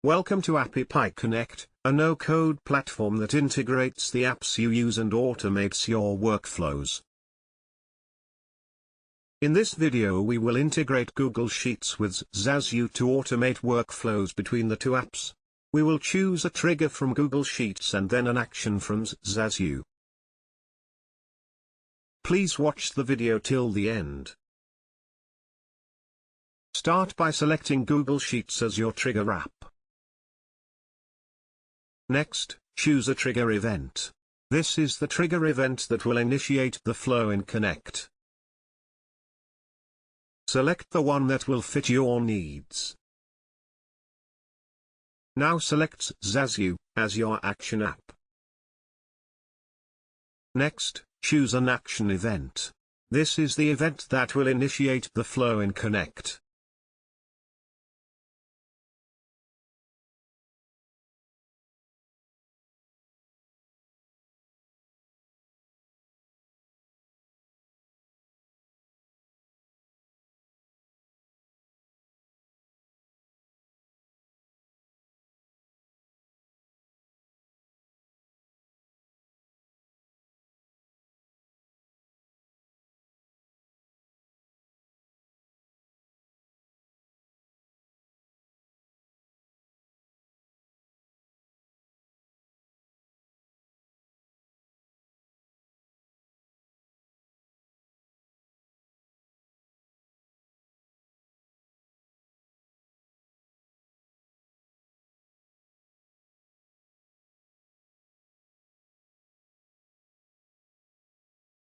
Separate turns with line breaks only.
Welcome to AppyPie Connect, a no-code platform that integrates the apps you use and automates your workflows. In this video we will integrate Google Sheets with xzazu to automate workflows between the two apps. We will choose a trigger from Google Sheets and then an action from xzazu. Please watch the video till the end. Start by selecting Google Sheets as your trigger app. Next, choose a trigger event. This is the trigger event that will initiate the flow in Connect. Select the one that will fit your needs. Now select xzazu as your action app. Next, choose an action event. This is the event that will initiate the flow in Connect.